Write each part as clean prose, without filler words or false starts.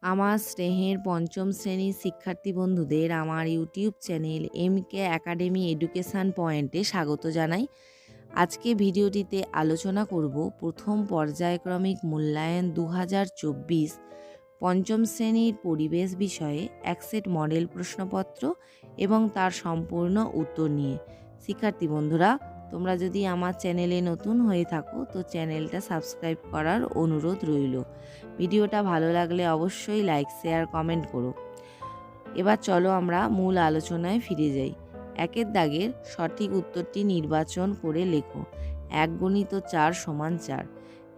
আমার স্নেহের পঞ্চম শ্রেণীর শিক্ষার্থী বন্ধুদের আমার YouTube channel MK academy education পয়েন্টে স্বাগত জানাই। আজকে ভিডিওটিতে আলোচনা করব প্রথম পর্যায়ক্রমিক মূল্যায়ন 2024 পঞ্চম শ্রেণীর পরিবেশ বিষয়ে এক সেট মডেল প্রশ্নপত্র এবং তার সম্পূর্ণ উত্তর নিয়ে। শিক্ষার্থী বন্ধুরা, তোমরা যদি আমার চ্যানেলে নতুন হয়ে থাকো তো চ্যানেলটা সাবস্ক্রাইব করার অনুরোধ রইল। ভিডিওটা ভালো লাগলে অবশ্যই লাইক, শেয়ার, কমেন্ট করো। এবার চলো আমরা মূল আলোচনায় ফিরে যাই। একের দাগের সঠিক উত্তরটি নির্বাচন করে লেখো। 1 × 4 = 4।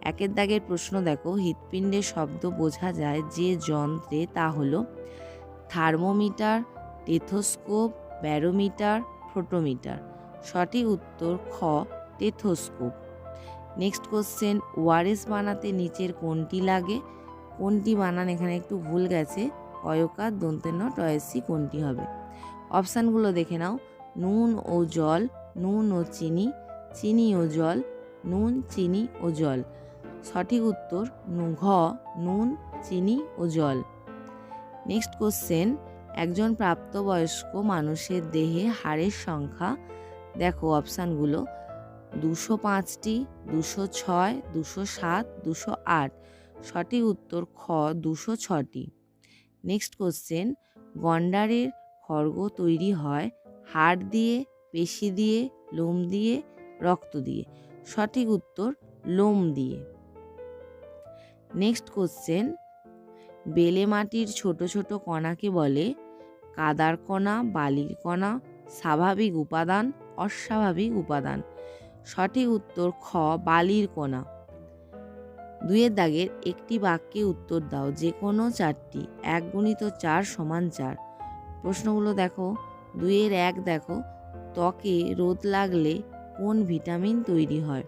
একের দাগের প্রশ্ন দেখো, হৃৎপিণ্ডের শব্দ বোঝা যায় যে যন্ত্রে, তা হলো থার্মোমিটার, টেথোস্কোপ, ব্যারোমিটার, ফোটোমিটার। সঠিক উত্তর খ, টেথোস্কোপ। নেক্সট কোশ্চেন, ওআরএস বানাতে নিচের কোনটি লাগে? কোনটি বানান এখানে একটু ভুল গেছে, কয়কার দন্তের ন টয়সি কোনটি হবে? অপশানগুলো দেখে নাও। নুন ও জল, নুন ও চিনি, চিনি ও জল, নুন, চিনি ও জল। সঠিক উত্তর ঘ, নুন, চিনি ও জল। নেক্সট কোশ্চেন, একজন প্রাপ্তবয়স্ক মানুষের দেহে হাড়ের সংখ্যা দেখো। অপশানগুলো 205টি, 206, 207, 208। সঠিক উত্তর খ, 206টি। নেক্সট কোশ্চেন, গন্ডারের খড়গ তৈরি হয় হাড় দিয়ে, পেশি দিয়ে, লোম দিয়ে, রক্ত দিয়ে। সঠিক উত্তর লোম দিয়ে। নেক্সট কোশ্চেন, বেলে মাটির ছোট ছোট কণাকে বলে কাদার কণা, বালির কণা, স্বাভাবিক উপাদান, অস্বাভাবিক উপাদান। সঠিক উত্তর খ, বালির কণা। 2 দাগের একটি বাক্যে উত্তর দাও, যে কোনো 4টি। 1 × 4 = 4। প্রশ্নগুলো দেখো। 2-1 দেখো, ত্বকে রোদ লাগলে কোন ভিটামিন তৈরি হয়?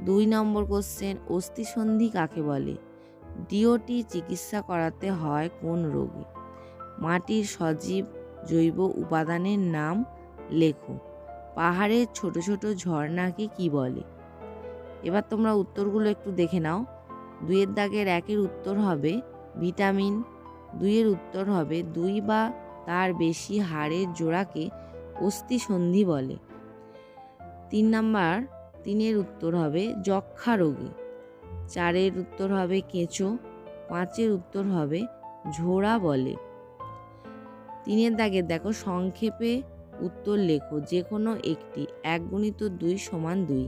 2 নম্বর কোশ্চেন, অস্থিসন্ধি কাকে বলে? ডিওটি চিকিৎসা করাতে হয় কোন রোগে? মাটির সজীব জৈব উপাদানের নাম লেখো। পাহাড়ের ছোট ছোট ঝর্ণাকে কি বলে? এবার তোমরা উত্তরগুলো একটু দেখে নাও। 2 দাগের 1-এর উত্তর হবে ভিটামিন। 2-এর উত্তর হবে 2 বা তার বেশি হাড়ের জোড়াকে অস্থিসন্ধি বলে। 3-এর উত্তর হবে যক্ষ্মা রোগী। 4-এর উত্তর হবে কেঁচো। 5-এর উত্তর হবে ঝোড়া বলে। 3 দাগের দেখো, সংক্ষেপে উত্তর লেখো, যে কোনো একটি। 1 × 2 = 2।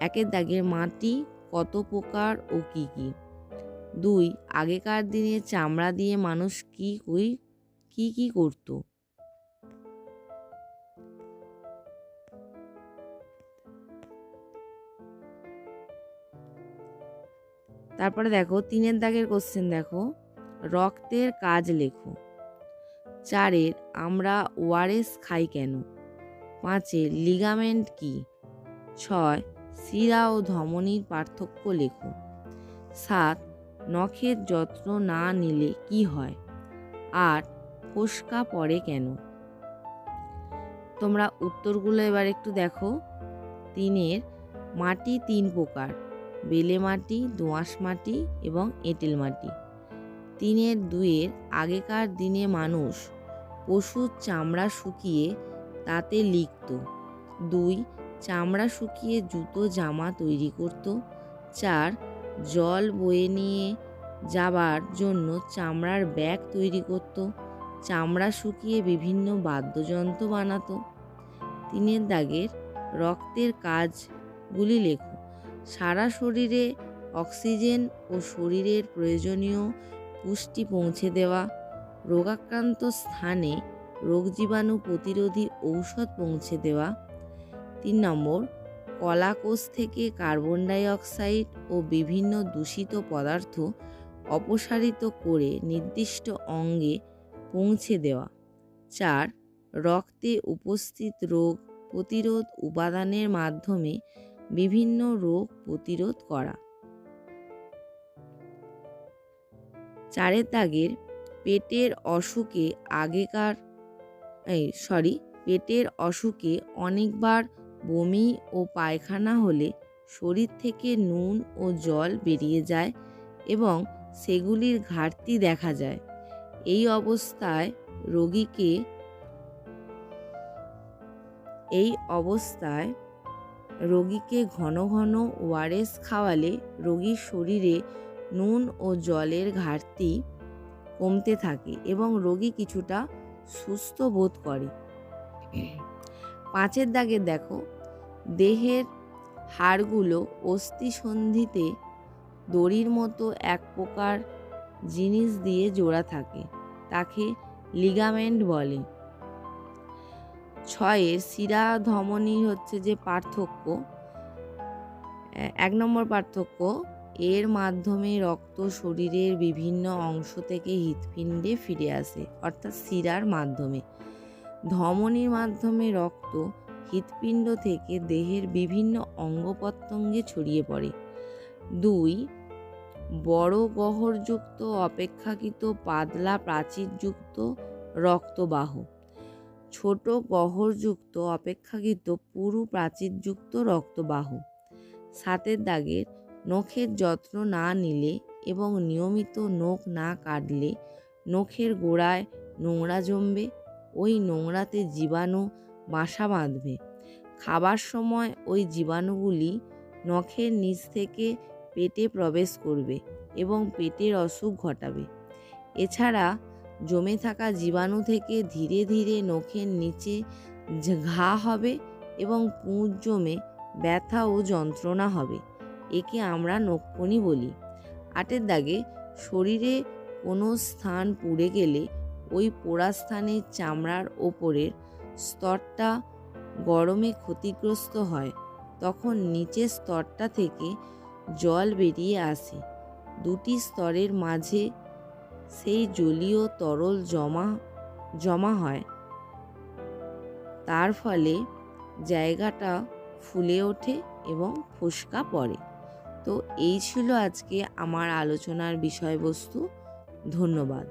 1-এর দাগের মাটি কত প্রকার ও কি কি? 2, আগেকার দিনে চামড়া দিয়ে মানুষ কি করত? তারপরে দেখো 3 দাগের কোশ্চেন দেখো, রক্তের কাজ লেখো। 4, আমরা ওআরএস খাই কেন? 5, লিগামেন্ট কি? 6, শিরা ও ধমনীর পার্থক্য লেখো। 7, নখের যত্ন না নিলে কি হয়? 8, ফোস্কা পড়ে কেন? তোমরা উত্তরগুলো এবার একটু দেখো। 3, মাটি 3 প্রকার, বেলে মাটি, দোআঁশ মাটি এবং এঁটেল মাটি। 3-2, আগেকার দিনে মানুষ পশুর চামড়া শুকিয়ে তাতে লিখত। 2, চামড়া শুকিয়ে জুতো, জামা তৈরি করত। 4, জল বয়ে নিয়ে যাবার জন্য চামড়ার ব্যাগ তৈরি করত। চামড়া শুকিয়ে বিভিন্ন বাদ্যযন্ত্র বানাতো। 3 দাগের রক্তের কাজগুলি লেখো। সারা শরীরে অক্সিজেন ও শরীরের প্রয়োজনীয় পুষ্টি পৌঁছে দেওয়া, রোগাক্রান্ত স্থানে রোগ জীবাণু প্রতিরোধী ঔষধ পৌঁছে দেওয়া। 3 নম্বর, কলাকোষ থেকে কার্বন ডাই অক্সাইড ও বিভিন্ন দূষিত পদার্থ অপসারিত করে নির্দিষ্ট অঙ্গে পৌঁছে দেওয়া। 4, রক্তে উপস্থিত রোগ প্রতিরোধ উপাদানের মাধ্যমে বিভিন্ন রোগ প্রতিরোধ করা। 4 দাগের পেটের অসুখে অনেকবার বমি ও পায়খানা হলে শরীর থেকে নুন ও জল বেরিয়ে যায় এবং সেগুলির ঘাটতি দেখা যায়। এই অবস্থায় রোগীকে ঘন ঘন ওআরএস খাওয়ালে রোগীর শরীরে নুন ও জলের ঘাটতি কমতে থাকে এবং রোগী কিছুটা সুস্থ বোধ করে। 5 দাগে দেখো, দেহের হাড়গুলো অস্থিসন্ধিতে দড়ির মতো এক প্রকার জিনিস দিয়ে জোড়া থাকে, তাকে লিগামেন্ট বলে। 6 শিরা ধমনী হচ্ছে যে পার্থক্য। 1 নম্বর পার্থক্য, এর মাধ্যমে রক্ত শরীরের বিভিন্ন অংশ থেকে হৃৎপিণ্ডে ফিরে আসে, অর্থাৎ শিরার মাধ্যমে। ধমনীর মাধ্যমে রক্ত হৃৎপিণ্ড থেকে দেহের বিভিন্ন অঙ্গ প্রত্যঙ্গে ছড়িয়ে পড়ে। 2 বড় গহ্বরযুক্ত অপেক্ষাকৃত পাতলা প্রাচীরযুক্ত রক্তবাহ। ছোট গহ্বরযুক্ত অপেক্ষাকৃত পুরু প্রাচীরযুক্ত রক্তবাহ। 7 দাগের, নখের যত্ন না নিলে এবং নিয়মিত নখ না কাটলে নখের গোড়ায় নোংরা জমবে, ওই নোংরাতে জীবাণু বাসা বাঁধবে। খাবার সময় ওই জীবাণুগুলি নখের নিচ থেকে পেটে প্রবেশ করবে এবং পেটের অসুখ ঘটাবে। এছাড়া জমে থাকা জীবাণু থেকে ধীরে ধীরে নখের নিচে ঘা হবে এবং পুঁজ জমে ব্যথা ও যন্ত্রণা হবে। একে আমরা নখপনি বলি। 8 দাগে, শরীরে কোনো স্থান পুড়ে গেলে ওই পোড়া স্থানের চামড়ার ওপরের স্তরটা গরমে ক্ষতিগ্রস্ত হয়, তখন নিচের স্তরটা থেকে জল বেরিয়ে আসে। 2টি স্তরের মাঝে সেই জলীয় তরল জমা হয়, তার ফলে জায়গাটা ফুলে ওঠে এবং ফোস্কা পড়ে। তো এই ছিল আজকে আমার আলোচনার বিষয়বস্তু। ধন্যবাদ।